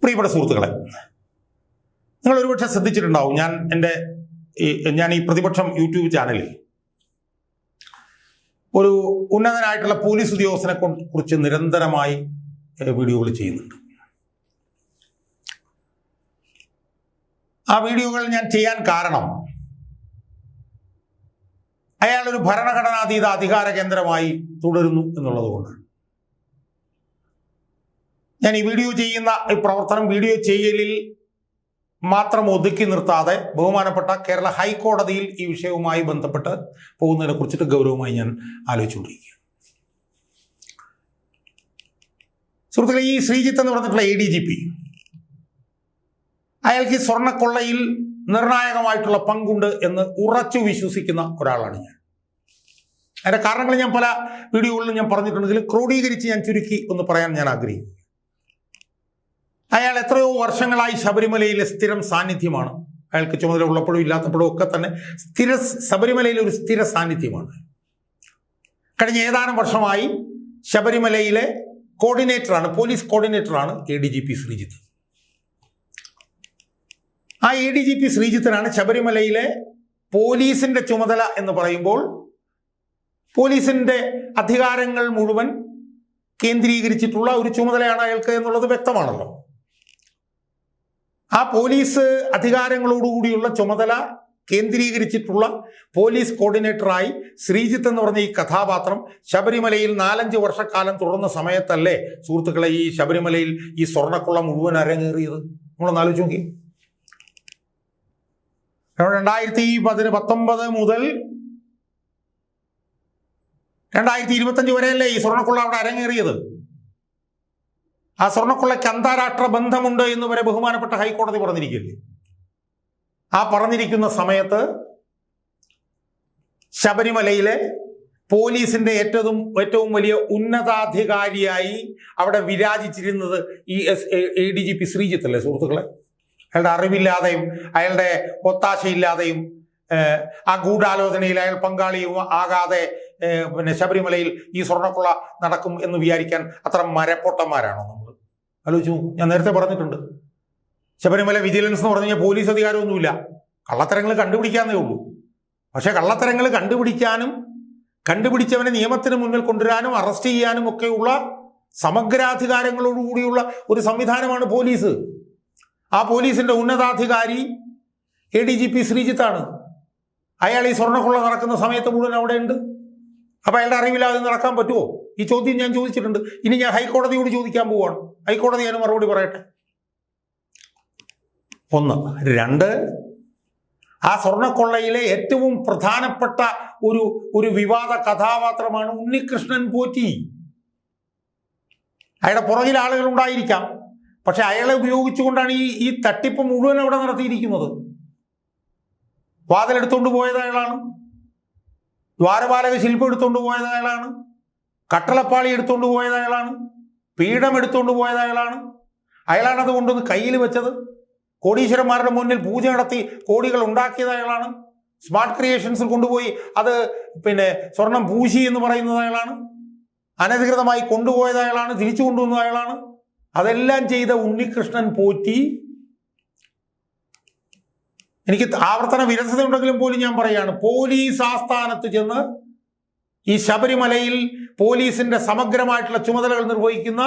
പ്രിയപ്പെട്ട സുഹൃത്തുക്കളെ, നിങ്ങൾ ഒരുപക്ഷെ ശ്രദ്ധിച്ചിട്ടുണ്ടാവും, ഞാൻ ഈ പ്രതിപക്ഷം യൂട്യൂബ് ചാനലിൽ ഒരു ഉന്നതനായിട്ടുള്ള പോലീസ് ഉദ്യോഗസ്ഥനെ കുറിച്ച് നിരന്തരമായി വീഡിയോകൾ ചെയ്യുന്നുണ്ട്. ആ വീഡിയോകൾ ഞാൻ ചെയ്യാൻ കാരണം അയാളൊരു ഭരണഘടനാതീത അധികാര കേന്ദ്രമായി തുടരുന്നു എന്നുള്ളത് കൊണ്ടാണ്. ഞാൻ ഈ വീഡിയോ ചെയ്യുന്ന ഈ പ്രവർത്തനം വീഡിയോ ചെയ്യലിൽ മാത്രം ഒതുക്കി നിർത്താതെ ബഹുമാനപ്പെട്ട കേരള ഹൈക്കോടതിയിൽ ഈ വിഷയവുമായി ബന്ധപ്പെട്ട് പോകുന്നതിനെ കുറിച്ചിട്ട് ഗൗരവമായി ഞാൻ ആലോചിച്ചുകൊണ്ടിരിക്കുക. സുഹൃത്തുക്കളെ, ഈ ശ്രീജിത്ത് എന്ന് പറഞ്ഞിട്ടുള്ള ADGP, അയാൾക്ക് ഈ സ്വർണ്ണക്കൊള്ളയിൽ നിർണായകമായിട്ടുള്ള പങ്കുണ്ട് എന്ന് ഉറച്ചു വിശ്വസിക്കുന്ന ഒരാളാണ് ഞാൻ. അതിന്റെ കാരണങ്ങൾ ഞാൻ പല വീഡിയോകളിലും ഞാൻ പറഞ്ഞിട്ടുണ്ടെങ്കിലും ക്രോഡീകരിച്ച് ഞാൻ ചുരുക്കി ഒന്ന് പറയാൻ ഞാൻ ആഗ്രഹിക്കുന്നു. അയാൾ എത്രയോ വർഷങ്ങളായി ശബരിമലയിലെ സ്ഥിരം സാന്നിധ്യമാണ്. അയാൾക്ക് ചുമതല ഉള്ളപ്പോഴും ഇല്ലാത്തപ്പോഴും ഒക്കെ തന്നെ ശബരിമലയിലെ ഒരു സ്ഥിര സാന്നിധ്യമാണ്. കഴിഞ്ഞ ഏതാനും വർഷമായി ശബരിമലയിലെ കോർഡിനേറ്ററാണ്, പോലീസ് കോർഡിനേറ്ററാണ് ADGP ശ്രീജിത്ത്. ആ ADGP ശ്രീജിത്തിനാണ് ശബരിമലയിലെ പോലീസിന്റെ ചുമതല എന്ന് പറയുമ്പോൾ പോലീസിന്റെ അധികാരങ്ങൾ മുഴുവൻ കേന്ദ്രീകരിച്ചിട്ടുള്ള ഒരു ചുമതലയാണ് അയാൾക്ക് എന്നുള്ളത് വ്യക്തമാണല്ലോ. ആ പോലീസ് അധികാരങ്ങളോടുകൂടിയുള്ള ചുമതല കേന്ദ്രീകരിച്ചിട്ടുള്ള പോലീസ് കോർഡിനേറ്ററായി ശ്രീജിത്ത് എന്ന് പറഞ്ഞ ഈ കഥാപാത്രം ശബരിമലയിൽ 4-5 വർഷക്കാലം തുടർന്ന സമയത്തല്ലേ സുഹൃത്തുക്കളെ ഈ ശബരിമലയിൽ ഈ സ്വർണ്ണക്കൊള്ള മുഴുവൻ അരങ്ങേറിയത്? നമ്മളൊന്ന് ആലോചിച്ച് നോക്കി. 2019 മുതൽ 2025 വരെയല്ലേ ഈ സ്വർണ്ണക്കൊള്ള അവിടെ അരങ്ങേറിയത്? ആ സ്വർണ്ണക്കൊള്ളയ്ക്ക് അന്താരാഷ്ട്ര ബന്ധമുണ്ട് എന്ന് വരെ ബഹുമാനപ്പെട്ട ഹൈക്കോടതി പറഞ്ഞിരിക്കില്ലേ? ആ പറഞ്ഞിരിക്കുന്ന സമയത്ത് ശബരിമലയിലെ പോലീസിന്റെ ഏറ്റവും വലിയ ഉന്നതാധികാരിയായി അവിടെ വിരാജിച്ചിരുന്നത് ഈ ADGP ശ്രീജിത്ത് അല്ലേ സുഹൃത്തുക്കളെ? അയാളുടെ അറിവില്ലാതെയും അയാളുടെ ഒത്താശയില്ലാതെയും ആ ഗൂഢാലോചനയിൽ അയാൾ പങ്കാളിയും ആകാതെ ശബരിമലയിൽ ഈ സ്വർണ്ണക്കൊള്ള നടക്കും എന്ന് വിചാരിക്കാൻ അത്ര മരപ്പൊട്ടന്മാരാണോ നമ്മൾ? ആലോചിച്ചു. ഞാൻ നേരത്തെ പറഞ്ഞിട്ടുണ്ട്, ശബരിമല വിജിലൻസ് എന്ന് പറഞ്ഞു കഴിഞ്ഞാൽ പോലീസ് അധികാരമൊന്നുമില്ല, കള്ളത്തരങ്ങൾ കണ്ടുപിടിക്കാന്നേ ഉള്ളൂ. പക്ഷെ കള്ളത്തരങ്ങൾ കണ്ടുപിടിക്കാനും കണ്ടുപിടിച്ചവനെ നിയമത്തിന് മുന്നിൽ കൊണ്ടുവരാനും അറസ്റ്റ് ചെയ്യാനും ഒക്കെയുള്ള സമഗ്രാധികാരങ്ങളോടുകൂടിയുള്ള ഒരു സംവിധാനമാണ് പോലീസ്. ആ പോലീസിന്റെ ഉന്നതാധികാരി ADGP ശ്രീജിത്താണ്. അയാൾ ഈ സ്വർണ്ണക്കൊള്ള നടക്കുന്ന സമയത്ത് മുഴുവൻ അവിടെ ഉണ്ട്. അപ്പൊ അയാളുടെ അറിവില്ലാതെ നടക്കാൻ പറ്റുമോ? ഈ ചോദ്യം ഞാൻ ചോദിച്ചിട്ടുണ്ട്. ഇനി ഞാൻ ഹൈക്കോടതിയോട് ചോദിക്കാൻ പോവാണ്. ഹൈക്കോടതി അതിന് മറുപടി പറയട്ടെ. 1. 2, ആ സ്വർണ്ണക്കൊള്ളയിലെ ഏറ്റവും പ്രധാനപ്പെട്ട ഒരു വിവാദ കഥാപാത്രമാണ് ഉണ്ണികൃഷ്ണൻ പോറ്റി. അയാളുടെ പുറകിൽ ആളുകൾ ഉണ്ടായിരിക്കാം, പക്ഷെ അയാളെ ഉപയോഗിച്ചുകൊണ്ടാണ് ഈ തട്ടിപ്പ് മുഴുവൻ അവിടെ നടത്തിയിരിക്കുന്നത്. വാതിലെടുത്തുകൊണ്ട് പോയത് അയാളാണ്, ദ്വാരപാലക ശില്പം എടുത്തുകൊണ്ട് പോയത് അയാളാണ്, കട്ടളപ്പാളി എടുത്തുകൊണ്ട് പോയത് അയാളാണ്, പീഠം എടുത്തുകൊണ്ട് പോയത് അയാളാണ്. അയാളാണത് കൊണ്ടുവന്ന് കയ്യിൽ വെച്ചത്. കോടീശ്വരന്മാരുടെ മുന്നിൽ പൂജ നടത്തി കോടികൾ ഉണ്ടാക്കിയത് അയാളാണ്. സ്മാർട്ട് ക്രിയേഷൻസിൽ കൊണ്ടുപോയി അത് സ്വർണം പൂശി എന്ന് പറയുന്നത് അയാളാണ്. അനധികൃതമായി കൊണ്ടുപോയത് അയാളാണ്, തിരിച്ചു കൊണ്ടുവന്നത് അയാളാണ്. അതെല്ലാം ചെയ്ത ഉണ്ണികൃഷ്ണൻ പോറ്റി, എനിക്ക് ആവർത്തന വിരസത ഉണ്ടെങ്കിലും പോലും ഞാൻ പറയാണ്, പോലീസ് ആസ്ഥാനത്ത് ചെന്ന് ഈ ശബരിമലയിൽ പോലീസിന്റെ സമഗ്രമായിട്ടുള്ള ചുമതലകൾ നിർവഹിക്കുന്ന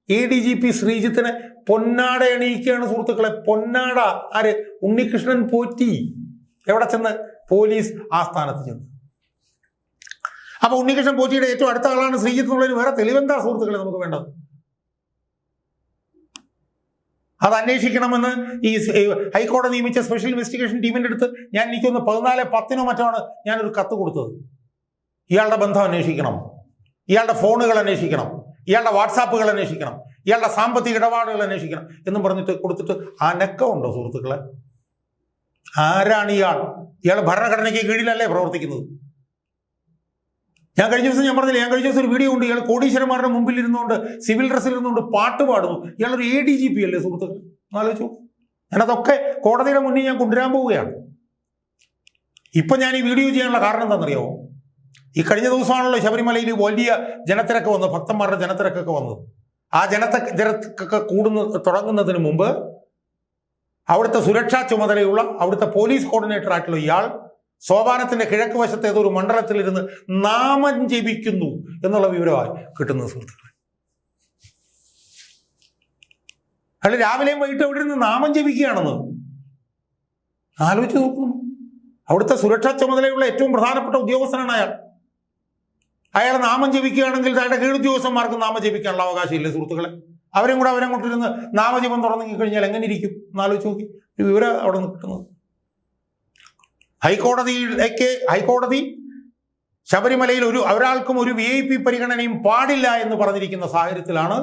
ADGP ശ്രീജിത്തിനെ പൊന്നാട എണീക്കുകയാണ് സുഹൃത്തുക്കളെ. പൊന്നാട. ആര്? ഉണ്ണികൃഷ്ണൻ പോറ്റി. എവിടെ ചെന്ന്? പോലീസ് ആസ്ഥാനത്ത് ചെന്ന്. അപ്പൊ ഉണ്ണികൃഷ്ണൻ പോറ്റിയുടെ ഏറ്റവും അടുത്ത ആളാണ് ശ്രീജിത്ത് എന്നുള്ളതിന് വേറെ തെളിവെന്താ സുഹൃത്തുക്കളെ നമുക്ക് വേണ്ടത്? അത് അന്വേഷിക്കണമെന്ന് ഈ ഹൈക്കോടതി നിയമിച്ച സ്പെഷ്യൽ ഇൻവെസ്റ്റിഗേഷൻ ടീമിന്റെ അടുത്ത് എനിക്കൊന്ന് 14/10 മറ്റാണ് ഞാനൊരു കത്ത് കൊടുത്തത്. ഇയാളുടെ ബന്ധം അന്വേഷിക്കണം, ഇയാളുടെ ഫോണുകൾ അന്വേഷിക്കണം, ഇയാളുടെ വാട്സാപ്പുകൾ അന്വേഷിക്കണം, ഇയാളുടെ സാമ്പത്തിക ഇടപാടുകൾ അന്വേഷിക്കണം എന്നും പറഞ്ഞിട്ട് കൊടുത്തിട്ട് അനക്കമുണ്ടോ സുഹൃത്തുക്കളെ? ആരാണ് ഇയാൾ ഭരണഘടനയ്ക്ക് കീഴിലല്ലേ പ്രവർത്തിക്കുന്നത്? ഞാൻ കഴിഞ്ഞ ദിവസം ഒരു വീഡിയോ ഉണ്ട്. ഇയാൾ കോടീശ്വരന്മാരുടെ മുമ്പിൽ ഇരുന്നുകൊണ്ട് സിവിൽ ഡ്രസ്സിൽ ഇരുന്നുകൊണ്ട് പാട്ട് പാടുന്നു. ഇയാളൊരു ADGP അല്ലേ സുഹൃത്തുക്കൾ? ആലോചിച്ചു. ഞാനതൊക്കെ കോടതിയുടെ മുന്നിൽ ഞാൻ കൊണ്ടുവരാൻ പോവുകയാണ്. ഇപ്പൊ ഞാൻ ഈ വീഡിയോ ചെയ്യാനുള്ള കാരണം എന്താണെന്നറിയാമോ? ഈ കഴിഞ്ഞ ദിവസമാണല്ലോ ശബരിമലയിൽ വലിയ ജനത്തിരക്ക് വന്നത്, ഭക്തന്മാരുടെ ജനത്തിരക്കൊക്കെ വന്നത്. ആ ജനത്തൊക്കെ തുടങ്ങുന്നതിന് മുമ്പ് അവിടുത്തെ സുരക്ഷാ ചുമതലയുള്ള അവിടുത്തെ പോലീസ് കോർഡിനേറ്റർ ആയിട്ടുള്ള ഇയാൾ സോപാനത്തിന്റെ കിഴക്ക് വശത്ത് ഏതൊരു മണ്ഡലത്തിലിരുന്ന് നാമം ജപിക്കുന്നു എന്നുള്ള വിവരമായി കിട്ടുന്നത് സുഹൃത്തുക്കളെ. അയാൾ രാവിലെയും വൈകിട്ട് അവിടെ ഇരുന്ന് നാമം ജപിക്കുകയാണെന്ന് ആലോചിച്ച് നോക്കുന്നു. അവിടുത്തെ സുരക്ഷാ ചുമതലയുള്ള ഏറ്റവും പ്രധാനപ്പെട്ട ഉദ്യോഗസ്ഥനാണ് അയാൾ നാമം ജപിക്കുകയാണെങ്കിൽ അയാളുടെ കീഴുദ്യോഗസ്ഥന്മാർക്ക് നാമം ജപിക്കാനുള്ള അവകാശമില്ലേ സുഹൃത്തുക്കളെ? അവരും കൂടെ അവരങ്ങോട്ടിരുന്ന് നാമജപം തുടങ്ങി കഴിഞ്ഞാൽ എങ്ങനെ ഇരിക്കും എന്നാലോചിച്ച് നോക്കി. വിവരം അവിടെ നിന്ന് കിട്ടുന്നത് ഹൈക്കോടതി ശബരിമലയിൽ ഒരാൾക്കും ഒരു VIP പരിഗണനയും പാടില്ല എന്ന് പറഞ്ഞിരിക്കുന്ന സാഹചര്യത്തിലാണ്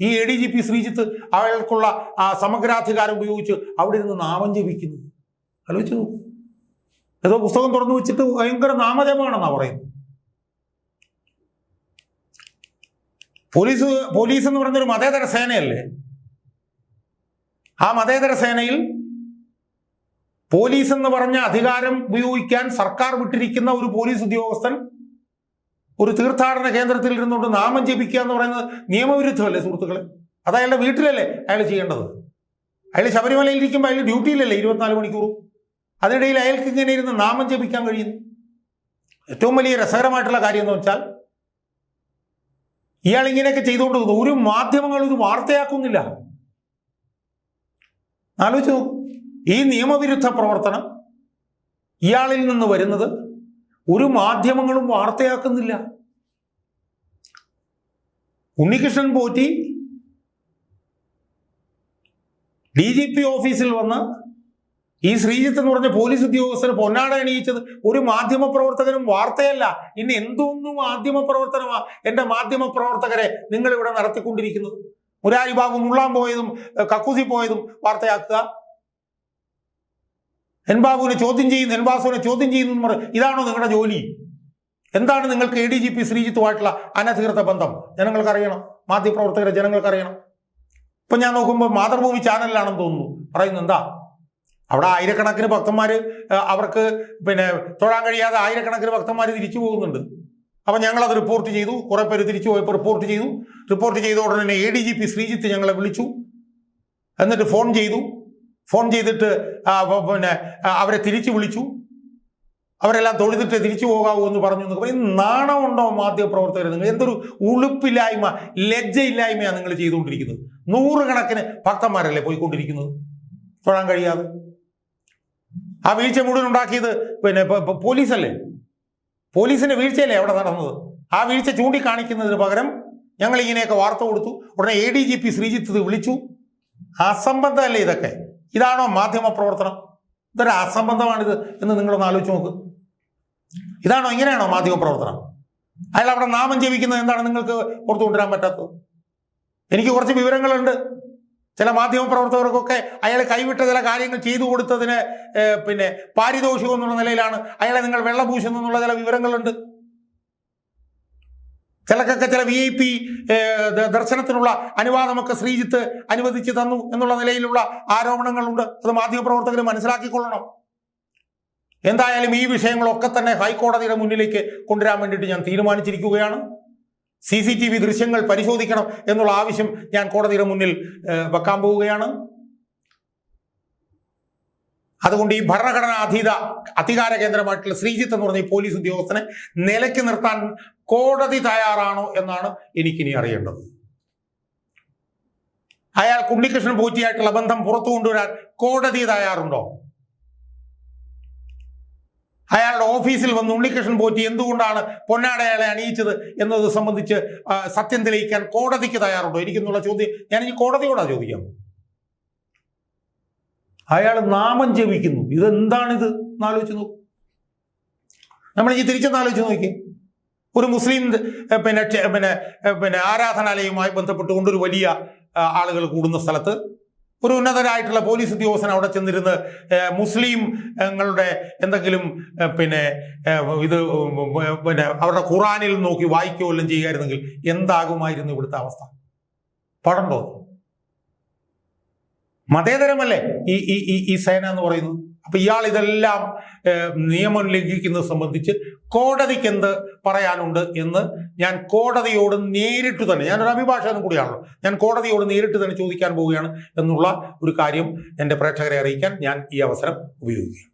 ഈ ADGP ശ്രീജിത്ത് അയാൾക്കുള്ള സമഗ്രാധികാരം ഉപയോഗിച്ച് അവിടെ ഇരുന്ന് നാമം ജപിക്കുന്നത്. ആലോചിച്ച് നോക്കും. ഏതോ പുസ്തകം തുറന്നു വെച്ചിട്ട് ഭയങ്കര നാമജപമാണെന്നാ പറയുന്നത്. പോലീസ് എന്ന് പറഞ്ഞൊരു മതേതര സേനയല്ലേ? ആ മതേതര സേനയിൽ പോലീസ് എന്ന് പറഞ്ഞ അധികാരം ഉപയോഗിക്കാൻ സർക്കാർ വിട്ടിരിക്കുന്ന ഒരു പോലീസ് ഉദ്യോഗസ്ഥൻ ഒരു തീർത്ഥാടന കേന്ദ്രത്തിൽ ഇരുന്നുകൊണ്ട് നാമം ജപിക്കുക എന്ന് പറയുന്നത് നിയമവിരുദ്ധമല്ലേ സുഹൃത്തുക്കളെ? അത് അയാളുടെ വീട്ടിലല്ലേ അയാൾ ചെയ്യേണ്ടത്? അയാൾ ശബരിമലയിൽ ഇരിക്കുമ്പോൾ അയാൾ ഡ്യൂട്ടിയിലല്ലേ 24 മണിക്കൂറും? അതിനിടയിൽ അയാൾക്ക് ഇങ്ങനെ ഇരുന്ന് നാമം ജപിക്കാൻ കഴിയുന്നു. ഏറ്റവും വലിയ രസകരമായിട്ടുള്ള കാര്യം എന്ന് വെച്ചാൽ ഇയാൾ ഇങ്ങനെയൊക്കെ ചെയ്തുകൊണ്ട് ഒരു മാധ്യമങ്ങളും ഇത് വാർത്തയാക്കുന്നില്ല. ആലോചിച്ച് നോക്കൂ. ഈ നിയമവിരുദ്ധ പ്രവർത്തനം ഇയാളിൽ നിന്ന് വരുന്നത് ഒരു മാധ്യമങ്ങളും വാർത്തയാക്കുന്നില്ല. ഉണ്ണികൃഷ്ണൻ പോറ്റി DGP ഓഫീസിൽ വന്ന് ഈ ശ്രീജിത്ത് എന്ന് പറഞ്ഞ പോലീസ് ഉദ്യോഗസ്ഥന് പൊന്നാട അണിയിച്ചത് ഒരു മാധ്യമ പ്രവർത്തകനും വാർത്തയല്ല. ഇനി എന്തോന്നും മാധ്യമ പ്രവർത്തനമാ എൻ്റെ മാധ്യമ പ്രവർത്തകരെ നിങ്ങൾ ഇവിടെ നടത്തിക്കൊണ്ടിരിക്കുന്നത്? മുരാരി ബാബു മുള്ളാൻ പോയതും കക്കൂസി പോയതും വാർത്തയാക്കുക, എൻബാസുവിനെ ചോദ്യം ചെയ്യുന്നു ഇതാണോ നിങ്ങളുടെ ജോലി? എന്താണ് നിങ്ങൾക്ക് ADGP ശ്രീജിത്തുമായിട്ടുള്ള അനധികൃത ബന്ധം? ജനങ്ങൾക്കറിയണം, മാധ്യമപ്രവർത്തകരെ ജനങ്ങൾക്കറിയണം. ഇപ്പം ഞാൻ നോക്കുമ്പോൾ മാതൃഭൂമി ചാനലിലാണെന്ന് തോന്നുന്നു പറയുന്നത് എന്താ, അവിടെ ആയിരക്കണക്കിന് ഭക്തന്മാര് അവർക്ക് തൊഴാൻ കഴിയാതെ ആയിരക്കണക്കിന് ഭക്തന്മാർ തിരിച്ചു പോകുന്നുണ്ട്. അപ്പം ഞങ്ങളത് റിപ്പോർട്ട് ചെയ്തു. കുറെ പേര് തിരിച്ചു പോയപ്പോൾ റിപ്പോർട്ട് ചെയ്ത ഉടനെ തന്നെ ADGP ശ്രീജിത്ത് ഞങ്ങളെ വിളിച്ചു. എന്നിട്ട് ഫോൺ ചെയ്തിട്ട് അവരെ തിരിച്ചു വിളിച്ചു. അവരെല്ലാം തൊഴുതിട്ട് തിരിച്ചു പോകാവൂ എന്ന് പറഞ്ഞു. നാണമുണ്ടോ മാധ്യമപ്രവർത്തകർ? നിങ്ങൾ എന്തൊരു ഉളുപ്പില്ലായ്മ, ലജ്ജയില്ലായ്മയാണ് നിങ്ങൾ ചെയ്തുകൊണ്ടിരിക്കുന്നത്. 100 കണക്കിന് ഭക്തന്മാരല്ലേ പോയിക്കൊണ്ടിരിക്കുന്നത് തൊഴാൻ കഴിയാതെ. ആ വീഴ്ച മുഴുവൻ ഉണ്ടാക്കിയത് പോലീസല്ലേ? പോലീസിന്റെ വീഴ്ചയല്ലേ അവിടെ നടന്നത്? ആ വീഴ്ച ചൂണ്ടിക്കാണിക്കുന്നതിന് പകരം ഞങ്ങൾ ഇങ്ങനെയൊക്കെ വാർത്ത കൊടുത്തു. ഉടനെ ADGP ശ്രീജിത്ത് വിളിച്ചു. അസംബന്ധമല്ലേ ഇതൊക്കെ? ഇതാണോ മാധ്യമ പ്രവർത്തനം? ഇതൊരു അസംബന്ധമാണിത് എന്ന് നിങ്ങളൊന്ന് ആലോചിച്ച് നോക്ക്. ഇതാണോ, ഇങ്ങനെയാണോ മാധ്യമ പ്രവർത്തനം? അയാൾ അവിടെ നാമം ജപിക്കുന്നത് എന്താണ് നിങ്ങൾക്ക് പുറത്തു കൊണ്ടുവരാൻ പറ്റാത്തത്? എനിക്ക് കുറച്ച് വിവരങ്ങളുണ്ട്. ചില മാധ്യമ പ്രവർത്തകർക്കൊക്കെ അയാൾ കൈവിട്ട ചില കാര്യങ്ങൾ ചെയ്തു കൊടുത്തതിന് പാരിതോഷികം എന്നുള്ള നിലയിലാണ് അയാളെ നിങ്ങൾ വെള്ളപൂശുന്നു എന്നുള്ള ചില വിവരങ്ങളുണ്ട്. ചിലക്കൊക്കെ ചില VIP ദർശനത്തിനുള്ള അനുവാദമൊക്കെ ശ്രീജിത്ത് അനുവദിച്ചു തന്നു എന്നുള്ള നിലയിലുള്ള ആരോപണങ്ങളുണ്ട്. അത് മാധ്യമപ്രവർത്തകർ മനസ്സിലാക്കിക്കൊള്ളണം. എന്തായാലും ഈ വിഷയങ്ങളൊക്കെ തന്നെ ഹൈക്കോടതിയുടെ മുന്നിലേക്ക് കൊണ്ടുവരാൻ വേണ്ടിയിട്ട് ഞാൻ തീരുമാനിച്ചിരിക്കുകയാണ്. CCTV ദൃശ്യങ്ങൾ പരിശോധിക്കണം എന്നുള്ള ആവശ്യം ഞാൻ കോടതിയുടെ മുന്നിൽ വെക്കാൻ പോവുകയാണ്. അതുകൊണ്ട് ഈ ഭരണഘടനാ അധികാര കേന്ദ്രമായിട്ടുള്ള ശ്രീജിത്ത് എന്ന് പറഞ്ഞ ഈ പോലീസ് ഉദ്യോഗസ്ഥനെ നിലയ്ക്ക് നിർത്താൻ കോടതി തയ്യാറാണോ എന്നാണ് എനിക്കിനി അറിയേണ്ടത്. അയാൾക്ക് ഉണ്ണികൃഷ്ണൻ പോറ്റിയായിട്ടുള്ള ബന്ധം പുറത്തു കൊണ്ടുവരാൻ കോടതി തയ്യാറുണ്ടോ? അയാളുടെ ഓഫീസിൽ വന്ന് ഉണ്ണികൃഷ്ണൻ പോറ്റി എന്തുകൊണ്ടാണ് പൊന്നാടയാളെ അണിയിച്ചത് എന്നത് സംബന്ധിച്ച് സത്യം തെളിയിക്കാൻ കോടതിക്ക് തയ്യാറുണ്ടോ? എനിക്കെന്നുള്ള ചോദ്യം ഞാൻ ഈ കോടതിയോടാണ് ചോദിക്കാം. അയാൾ നാമം ജപിക്കുന്നു. ഇതെന്താണിത് എന്നാലോചിച്ച് നോക്കും. നമ്മൾ ഈ തിരിച്ചൊന്നാലോചിച്ച് നോക്കി. ഒരു മുസ്ലിം ആരാധനാലയവുമായി ബന്ധപ്പെട്ടുകൊണ്ട് ഒരു വലിയ ആളുകൾ കൂടുന്ന സ്ഥലത്ത് ഒരു ഉന്നതരായിട്ടുള്ള പോലീസ് ഉദ്യോഗസ്ഥൻ അവിടെ ചെന്നിരുന്ന് മുസ്ലിങ്ങളുടെ എന്തെങ്കിലും അവരുടെ ഖുറാനിൽ നോക്കി വായിക്കുകയോ എല്ലാം ചെയ്യുമായിരുന്നെങ്കിൽ എന്താകുമായിരുന്നു ഇവിടുത്തെ അവസ്ഥ? പാടുണ്ടോ? മതേതരമല്ലേ ഈ സേന എന്ന് പറയുന്നത്? അപ്പൊ ഇയാൾ ഇതെല്ലാം നിയമം ലംഘിക്കുന്നത് സംബന്ധിച്ച് കോടതിക്ക് എന്ത് പറയാനുണ്ട് എന്ന് ഞാൻ കോടതിയോട് നേരിട്ട് തന്നെ, ഞാനൊരു അഭിഭാഷകനും കൂടിയാണല്ലോ, ഞാൻ കോടതിയോട് നേരിട്ട് തന്നെ ചോദിക്കാൻ പോവുകയാണ് എന്നുള്ള ഒരു കാര്യം എൻ്റെ പ്രേക്ഷകരെ അറിയിക്കാൻ ഞാൻ ഈ അവസരം ഉപയോഗിക്കും.